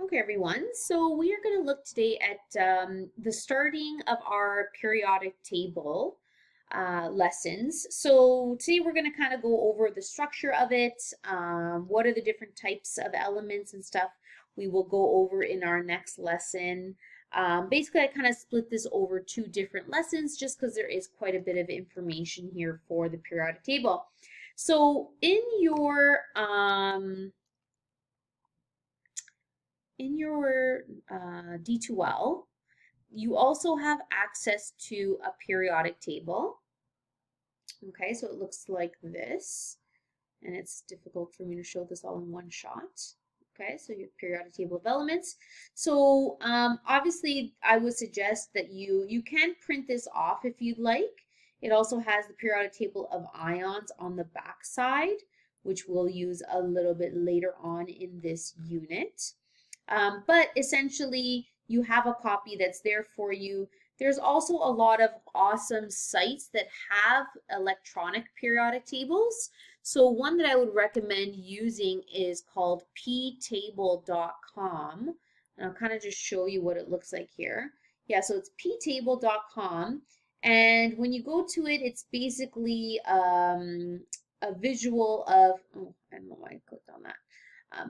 Okay, everyone. So we are going to look today at the starting of our periodic table lessons. So today we're going to kind of go over the structure of it. What are the different types of elements and stuff we will go over in our next lesson. Basically, I kind of split this over two different lessons just because there is quite a bit of information here for the periodic table. So in your D2L, you also have access to a periodic table. Okay, so it looks like this, and it's difficult for me to show this all in one shot. Okay, so your periodic table of elements. So obviously, I would suggest that you can print this off if you'd like. It also has the periodic table of ions on the back side, which we'll use a little bit later on in this unit. But essentially, you have a copy that's there for you. There's also a lot of awesome sites that have electronic periodic tables. So one that I would recommend using is called ptable.com. And I'll kind of just show you what it looks like here. Yeah, so it's ptable.com. And when you go to it, it's basically a visual of, oh, I don't know why I clicked on that.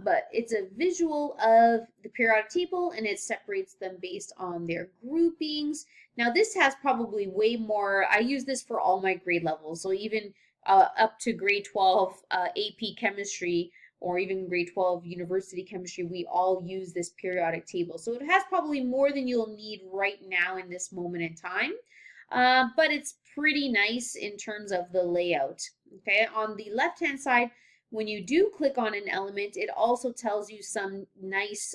But it's a visual of the periodic table and it separates them based on their groupings. Now this has probably way more, I use this for all my grade levels, so even up to grade 12 AP chemistry or even grade 12 university chemistry, we all use this periodic table. So it has probably more than you'll need right now in this moment in time. But it's pretty nice in terms of the layout. Okay, on the left hand side, when you do click on an element, it also tells you some nice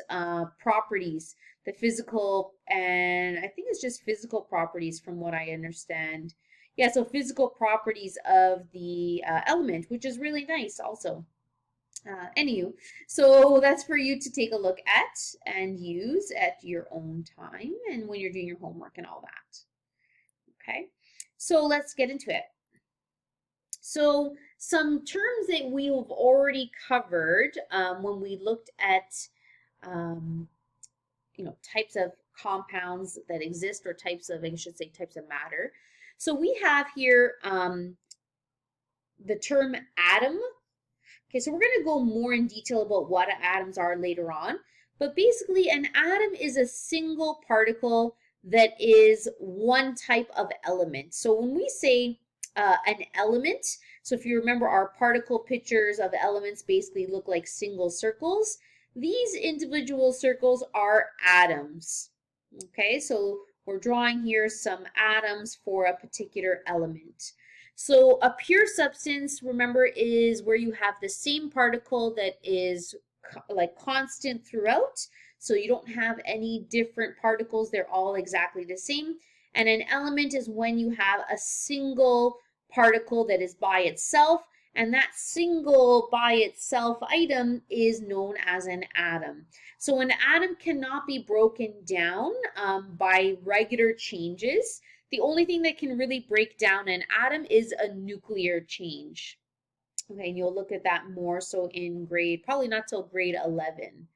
properties, the physical, and I think it's just physical properties from what I understand. Yeah, so physical properties of the element, which is really nice also. Anywho, so that's for you to take a look at and use at your own time and when you're doing your homework and all that. Okay, so let's get into it. So some terms that we have already covered when we looked at um, types of compounds that exist or types of, I should say, types of matter. So we have here the term atom. Okay, so we're going to go more in detail about what atoms are later on. But basically, an atom is a single particle that is one type of element. So when we say an element, so if you remember our particle pictures of elements basically look like single circles, these individual circles are atoms. Okay, so we're drawing here some atoms for a particular element. So a pure substance, remember, is where you have the same particle that is like constant throughout. So you don't have any different particles. They're all exactly the same. And an element is when you have a single particle that is by itself, and that single by itself item is known as an atom. So an atom cannot be broken down by regular changes. The only thing that can really break down an atom is a nuclear change. Okay, and you'll look at that more so in grade, probably not till grade 11.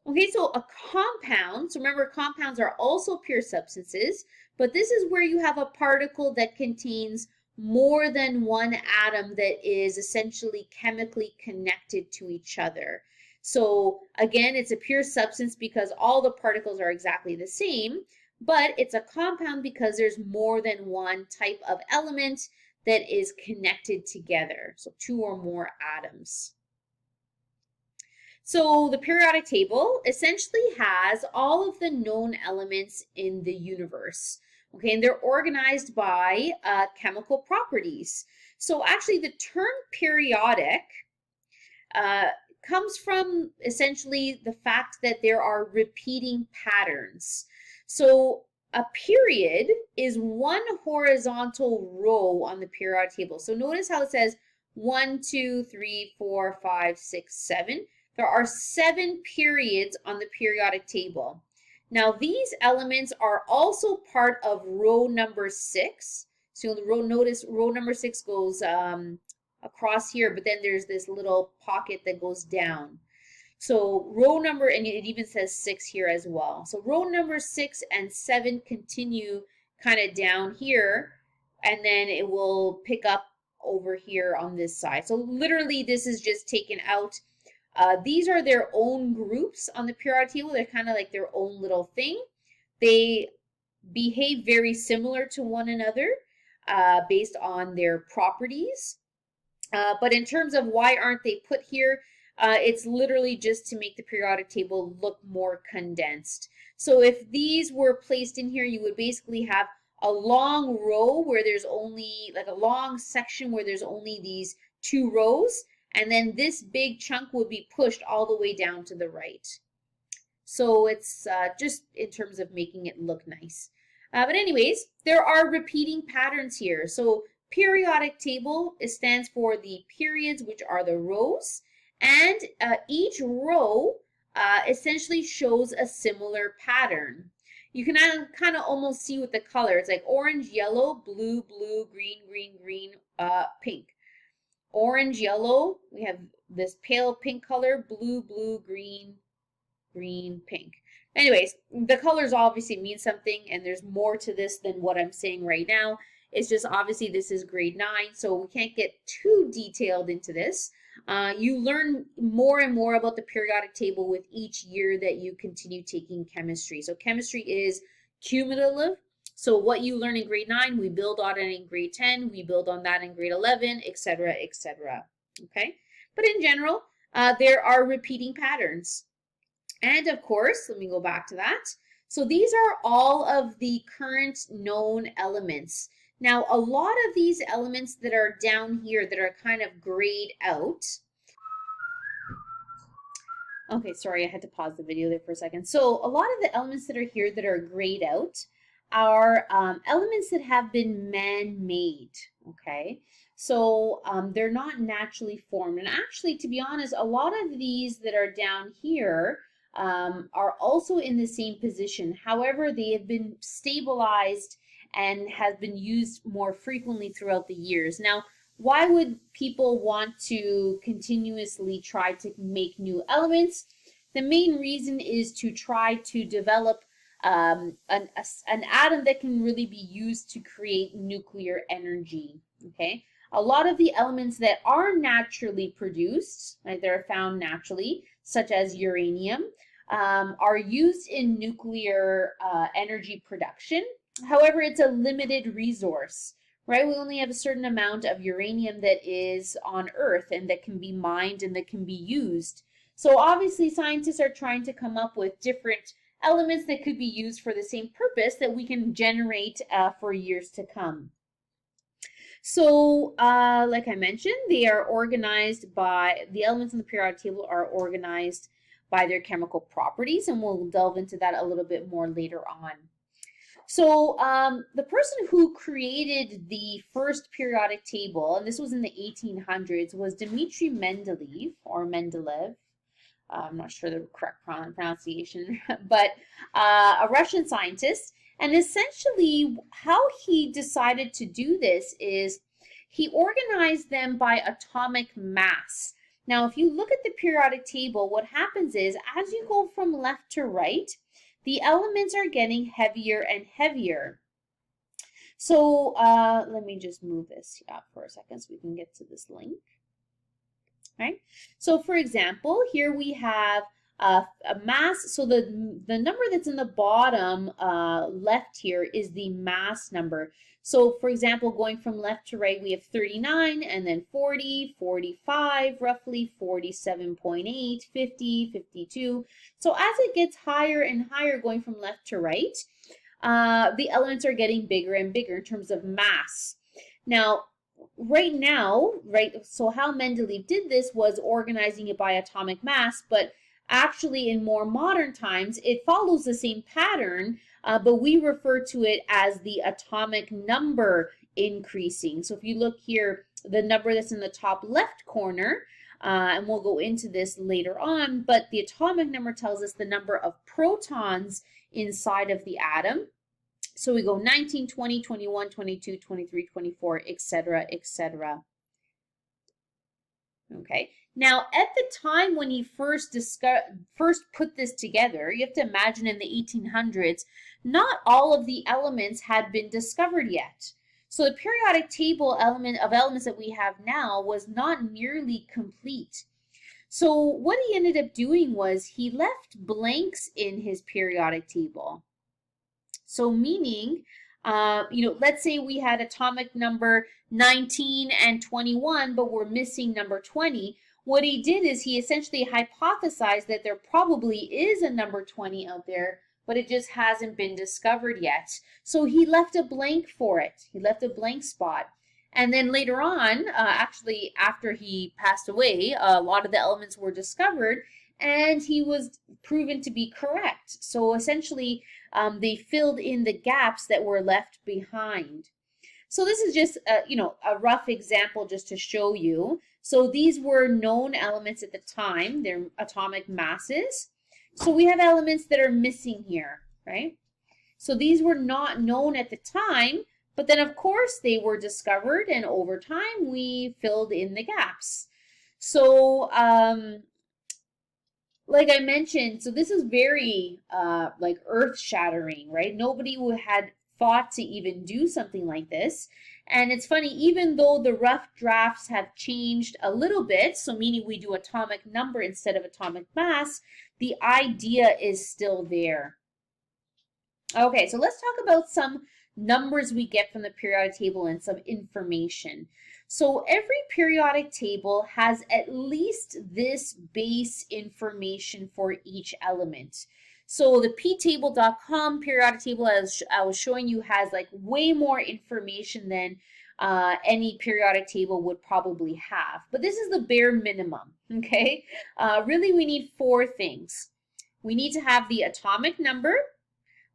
Okay, so a compound, so remember compounds are also pure substances, but this is where you have a particle that contains more than one atom that is essentially chemically connected to each other. So again, it's a pure substance because all the particles are exactly the same, but it's a compound because there's more than one type of element that is connected together. So two or more atoms. So the periodic table essentially has all of the known elements in the universe. Okay, and they're organized by chemical properties. So actually the term periodic uh, comes from essentially the fact that there are repeating patterns. So a period is one horizontal row on the periodic table. So notice how it says 1, 2, 3, 4, 5, 6, 7. There are 7 periods on the periodic table. Now these elements are also part of row number 6. So notice row number 6 goes across here, but then there's this little pocket that goes down. So row number, and it even says 6 here as well. So row number 6 and 7 continue kind of down here, and then it will pick up over here on this side. So literally this is just taken out. These are their own groups on the periodic table. They're kind of like their own little thing. They behave very similar to one another based on their properties. But in terms of why aren't they put here, it's literally just to make the periodic table look more condensed. So if these were placed in here, you would basically have a long row where there's only, like a long section where there's only these 2 rows, and then this big chunk would be pushed all the way down to the right. So it's just in terms of making it look nice. But anyways, there are repeating patterns here. So periodic table, it stands for the periods, which are the rows, and each row essentially shows a similar pattern. You can kind of almost see with the colors, like orange, yellow, blue, blue, green, green, green, pink. Orange, yellow, we have this pale pink color, blue, blue, green, green, pink. Anyways, the colors obviously mean something, and there's more to this than what I'm saying right now. It's just obviously this is grade 9, so we can't get too detailed into this. You learn more and more about the periodic table with each year that you continue taking chemistry. So chemistry is cumulative. So what you learn in grade 9, we build on it in grade 10, we build on that in grade 11, etc., etc. Okay? But in general, there are repeating patterns. And of course, let me go back to that. So these are all of the current known elements. Now, a lot of these elements that are down here that are kind of grayed out. Okay, sorry, I had to pause the video there for a second. So a lot of the elements that are here that are grayed out are elements that have been man-made, okay? So they're not naturally formed. And actually, to be honest, a lot of these that are down here are also in the same position. However, they have been stabilized and have been used more frequently throughout the years. Now, why would people want to continuously try to make new elements? The main reason is to try to develop an atom that can really be used to create nuclear energy, okay? A lot of the elements that are naturally produced, like they're found naturally, such as uranium, are used in nuclear energy production. However, it's a limited resource, right? We only have a certain amount of uranium that is on Earth and that can be mined and that can be used. So obviously scientists are trying to come up with different elements that could be used for the same purpose that we can generate for years to come. So, like I mentioned, they are organized by, the elements in the periodic table are organized by their chemical properties, and we'll delve into that a little bit more later on. So the person who created the first periodic table, and this was in the 1800s, was Dmitry Mendeleev, or Mendeleev. I'm not sure the correct pronunciation, but a Russian scientist. And essentially how he decided to do this is he organized them by atomic mass. Now, if you look at the periodic table, what happens is as you go from left to right, the elements are getting heavier and heavier. So let me just move this up for a second so we can get to this link. Right? So for example, here we have a mass. So the number that's in the bottom left here is the mass number. So for example, going from left to right, we have 39 and then 40, 45, roughly 47.8, 50, 52. So as it gets higher and higher going from left to right, the elements are getting bigger and bigger in terms of mass. Now, so how Mendeleev did this was organizing it by atomic mass, but actually in more modern times, it follows the same pattern, but we refer to it as the atomic number increasing. So if you look here, the number that's in the top left corner, and we'll go into this later on, but the atomic number tells us the number of protons inside of the atom. So we go 19, 20, 21, 22, 23, 24, etc., etc. Okay. Now, at the time when he first put this together, you have to imagine in the 1800s, not all of the elements had been discovered yet. So the periodic table of elements that we have now was not nearly complete. So what he ended up doing was he left blanks in his periodic table. So meaning, let's say we had atomic number 19 and 21, but we're missing number 20. What he did is he essentially hypothesized that there probably is a number 20 out there, but it just hasn't been discovered yet. So he left a blank for it. He left a blank spot. And then later on, actually after he passed away, a lot of the elements were discovered and he was proven to be correct. So essentially, they filled in the gaps that were left behind. So this is just a rough example just to show you. So these were known elements at the time, their atomic masses. So we have elements that are missing here, right? So these were not known at the time, but then of course they were discovered, and over time we filled in the gaps. So like I mentioned, so this is very like earth-shattering, right? Nobody had thought to even do something like this. And it's funny, even though the rough drafts have changed a little bit, so meaning we do atomic number instead of atomic mass, the idea is still there. Okay, so let's talk about some numbers we get from the periodic table and some information. So every periodic table has at least this base information for each element. So the ptable.com periodic table, as I was showing you, has like way more information than any periodic table would probably have. But this is the bare minimum, okay? Really, we need 4 things. We need to have the atomic number.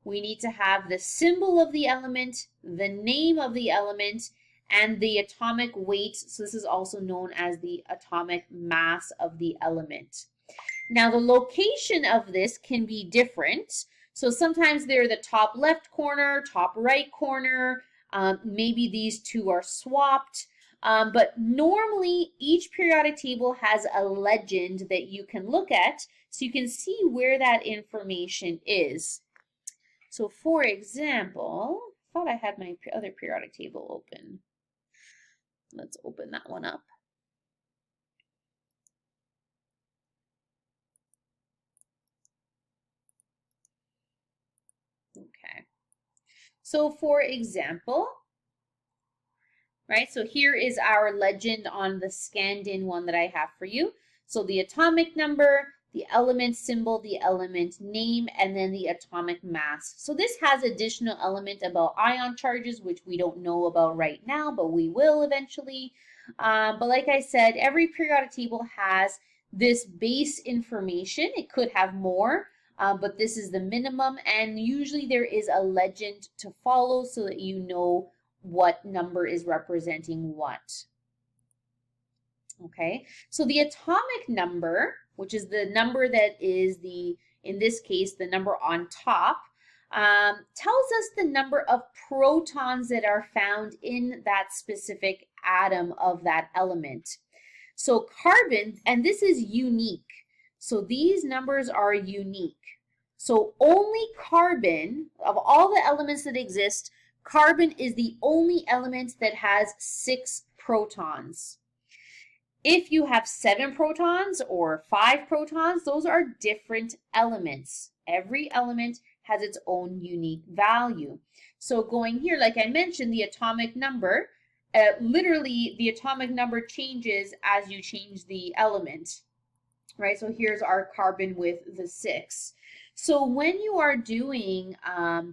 We need to have the symbol of the element, the name of the element, and the atomic weight. So this is also known as the atomic mass of the element. Now the location of this can be different. So sometimes they're the top left corner, top right corner. Maybe these two are swapped. But normally each periodic table has a legend that you can look at so you can see where that information is. So for example, I thought I had my other periodic table open. Let's open that one up. Okay. So for example, right, so here is our legend on the scanned in one that I have for you. So the atomic number, the element symbol, the element name, and then the atomic mass. So this has additional element about ion charges, which we don't know about right now, but we will eventually. But like I said, every periodic table has this base information. It could have more, but this is the minimum. And usually there is a legend to follow so that you know what number is representing what. Okay, so the atomic number, which is the number that is in this case, the number on top, tells us the number of protons that are found in that specific atom of that element. So carbon, and this is unique. So these numbers are unique. So only carbon, of all the elements that exist, carbon is the only element that has 6 protons. If you have 7 protons or 5 protons, those are different elements. Every element has its own unique value. So going here, like I mentioned, the atomic number, literally the atomic number changes as you change the element, right? So here's our carbon with the 6. So when you are doing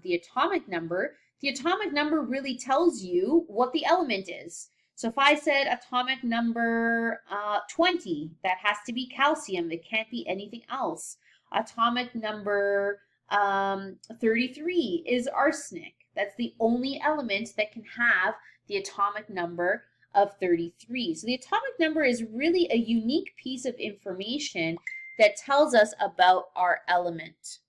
the atomic number really tells you what the element is. So if I said atomic number 20, that has to be calcium. It can't be anything else. Atomic number 33 is arsenic. That's the only element that can have the atomic number of 33. So the atomic number is really a unique piece of information that tells us about our element.